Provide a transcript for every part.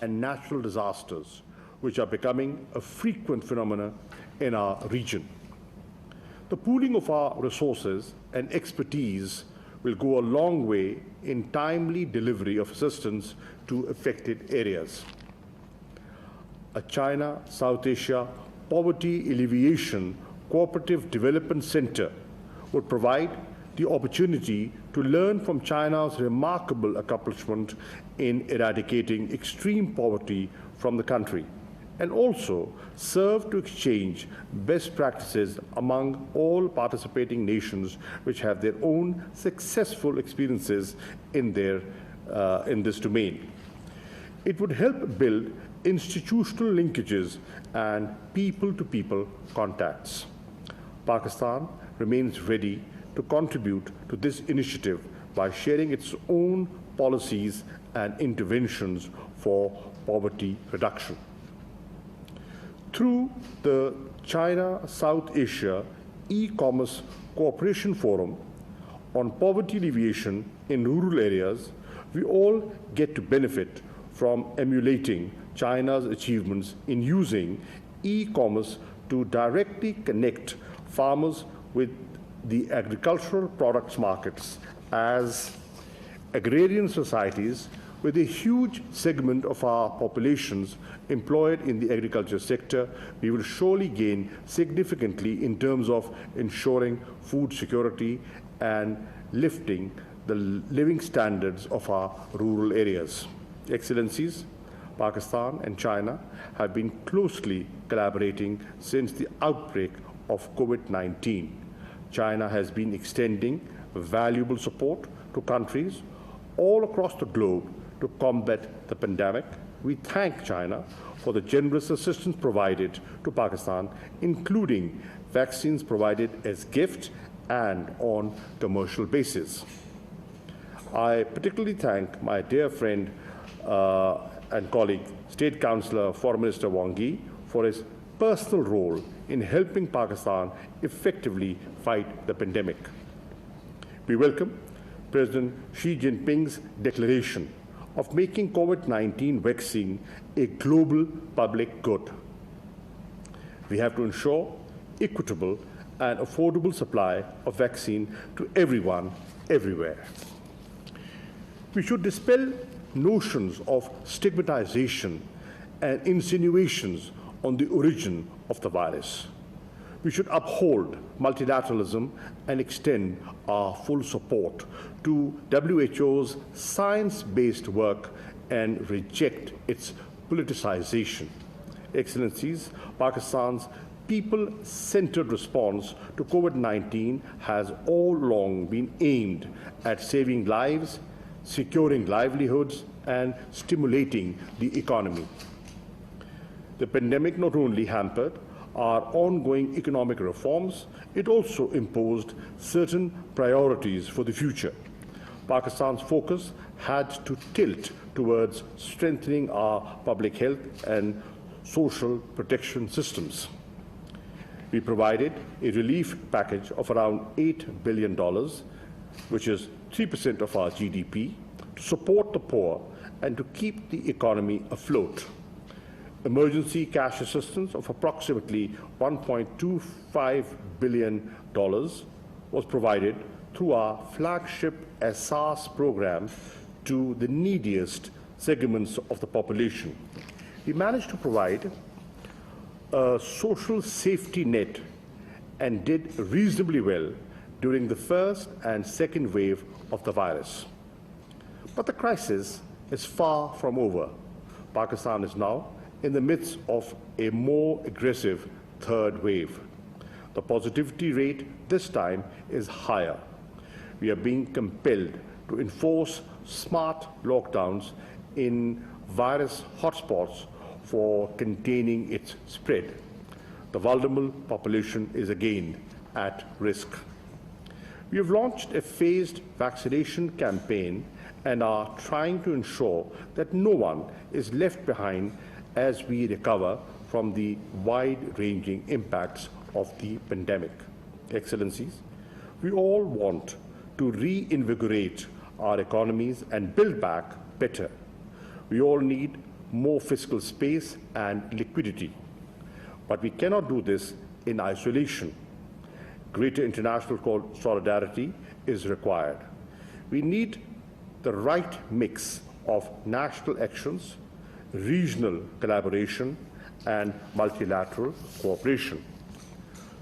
and natural disasters, which are becoming a frequent phenomenon in our region. The pooling of our resources and expertise will go a long way in timely delivery of assistance to affected areas. A China-South Asia Poverty Alleviation Cooperative Development Center would provide the opportunity to learn from China's remarkable accomplishment in eradicating extreme poverty from the country, and also serve to exchange best practices among all participating nations which have their own successful experiences in this domain. It would help build institutional linkages and people-to-people contacts. Pakistan remains ready to contribute to this initiative by sharing its own policies and interventions for poverty reduction. Through the China-South Asia E-Commerce Cooperation Forum on Poverty Alleviation in Rural Areas, we all get to benefit from emulating China's achievements in using e-commerce to directly connect farmers with the agricultural products markets. As agrarian societies with a huge segment of our populations employed in the agriculture sector, we will surely gain significantly in terms of ensuring food security and lifting the living standards of our rural areas. Excellencies, Pakistan and China have been closely collaborating since the outbreak of COVID-19. China has been extending valuable support to countries all across the globe to combat the pandemic. We thank China for the generous assistance provided to Pakistan, including vaccines provided as gift and on commercial basis. I particularly thank my dear friend and colleague, State Councillor Foreign Minister Wang Yi, for his personal role in helping Pakistan effectively fight the pandemic. We welcome President Xi Jinping's declaration of making COVID-19 vaccine a global public good. We have to ensure equitable and affordable supply of vaccine to everyone, everywhere. We should dispel notions of stigmatization and insinuations on the origin of the virus. We should uphold multilateralism and extend our full support to WHO's science-based work and reject its politicization. Excellencies, Pakistan's people-centered response to COVID-19 has all along been aimed at saving lives, securing livelihoods, and stimulating the economy. The pandemic not only hampered our ongoing economic reforms, it also imposed certain priorities for the future. Pakistan's focus had to tilt towards strengthening our public health and social protection systems. We provided a relief package of around $8 billion, which is 3% of our GDP, to support the poor and to keep the economy afloat. Emergency cash assistance of approximately $1.25 billion was provided through our flagship Ehsaas program to the neediest segments of the population. We managed to provide a social safety net and did reasonably well during the first and second wave of the virus. But the crisis is far from over. Pakistan is now in the midst of a more aggressive third wave. The positivity rate this time is higher. We are being compelled to enforce smart lockdowns in virus hotspots for containing its spread. The vulnerable population is again at risk. We have launched a phased vaccination campaign and are trying to ensure that no one is left behind as we recover from the wide-ranging impacts of the pandemic. Excellencies, we all want to reinvigorate our economies and build back better. We all need more fiscal space and liquidity. But we cannot do this in isolation. Greater international solidarity is required. We need the right mix of national actions, regional collaboration, and multilateral cooperation.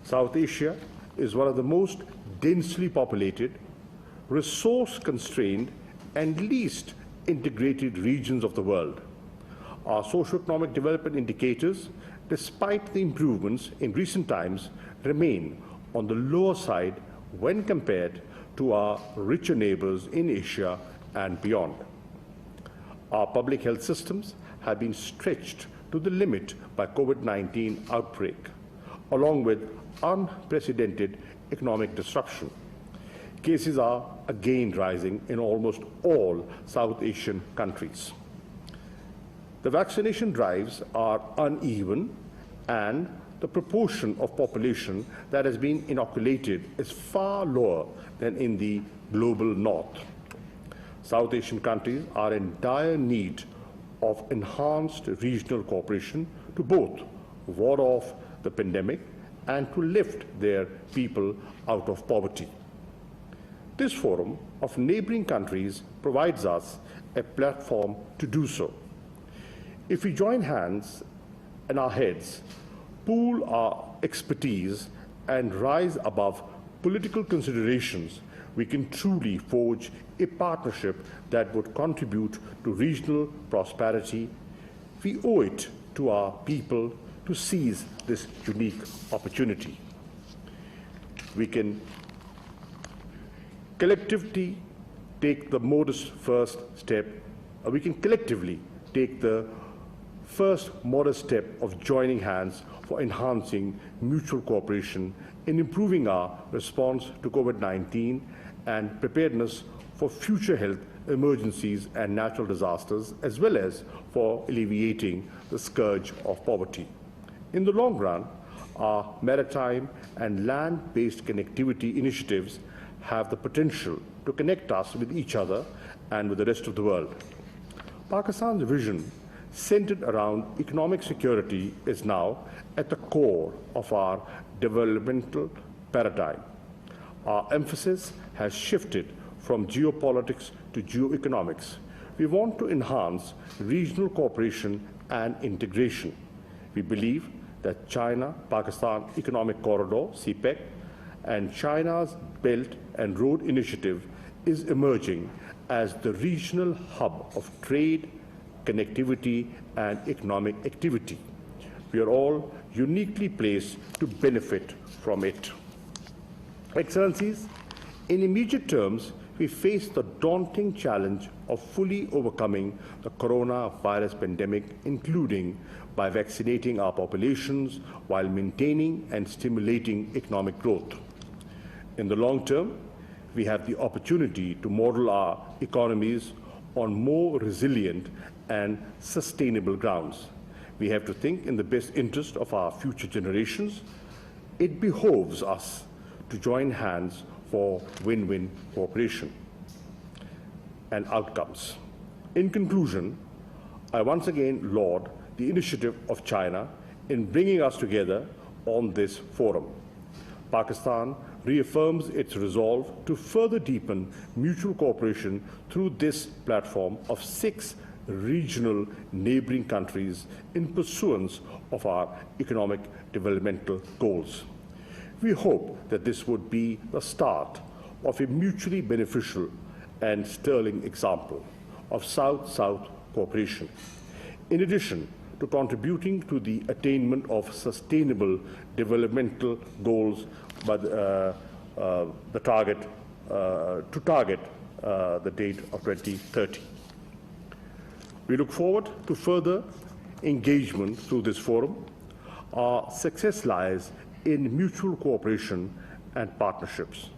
South Asia is one of the most densely populated, resource-constrained, and least integrated regions of the world. Our socio-economic development indicators, despite the improvements in recent times, remain on the lower side when compared to our richer neighbors in Asia and beyond. Our public health systems have been stretched to the limit by COVID-19 outbreak, along with unprecedented economic disruption. Cases are again rising in almost all South Asian countries. The vaccination drives are uneven, and the proportion of population that has been inoculated is far lower than in the global north. South Asian countries are in dire need of enhanced regional cooperation to both ward off the pandemic and to lift their people out of poverty. This forum of neighboring countries provides us a platform to do so. If we join hands and our heads, pool our expertise, and rise above political considerations, we can truly forge a partnership that would contribute to regional prosperity. We owe it to our people to seize this unique opportunity. We can collectively take the modest first step. We can collectively take the first modest step of joining hands for enhancing mutual cooperation in improving our response to COVID-19 and preparedness for future health emergencies and natural disasters, as well as for alleviating the scourge of poverty. In the long run, our maritime and land-based connectivity initiatives have the potential to connect us with each other and with the rest of the world. Pakistan's vision, centered around economic security, is now at the core of our developmental paradigm. Our emphasis has shifted from geopolitics to geoeconomics. We want to enhance regional cooperation and integration. We believe that China-Pakistan Economic Corridor, CPEC, and China's Belt and Road Initiative is emerging as the regional hub of trade, connectivity, and economic activity. We are all uniquely placed to benefit from it. Excellencies, in immediate terms, we face the daunting challenge of fully overcoming the coronavirus pandemic, including by vaccinating our populations while maintaining and stimulating economic growth. In the long term, we have the opportunity to model our economies on more resilient and sustainable grounds. We have to think in the best interest of our future generations. It behoves us to join hands for win-win cooperation and outcomes. In conclusion, I once again laud the initiative of China in bringing us together on this forum. Pakistan reaffirms its resolve to further deepen mutual cooperation through this platform of 6 regional neighboring countries in pursuance of our economic developmental goals. We hope that this would be the start of a mutually beneficial and sterling example of South-South cooperation. In addition to contributing to the attainment of sustainable developmental goals by the target the date of 2030. We look forward to further engagement through this forum. Our success lies in mutual cooperation and partnerships.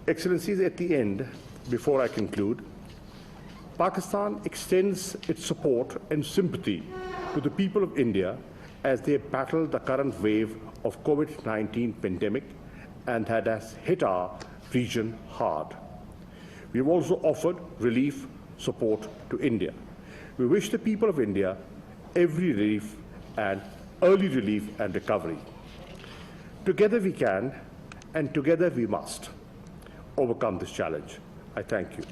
Excellencies, at the end, before I conclude, Pakistan extends its support and sympathy to the people of India as they battle the current wave of COVID-19 pandemic and that has hit our region hard. We have also offered relief support to India. We wish the people of India every relief and early relief and recovery. Together we can, and together we must overcome this challenge. I thank you.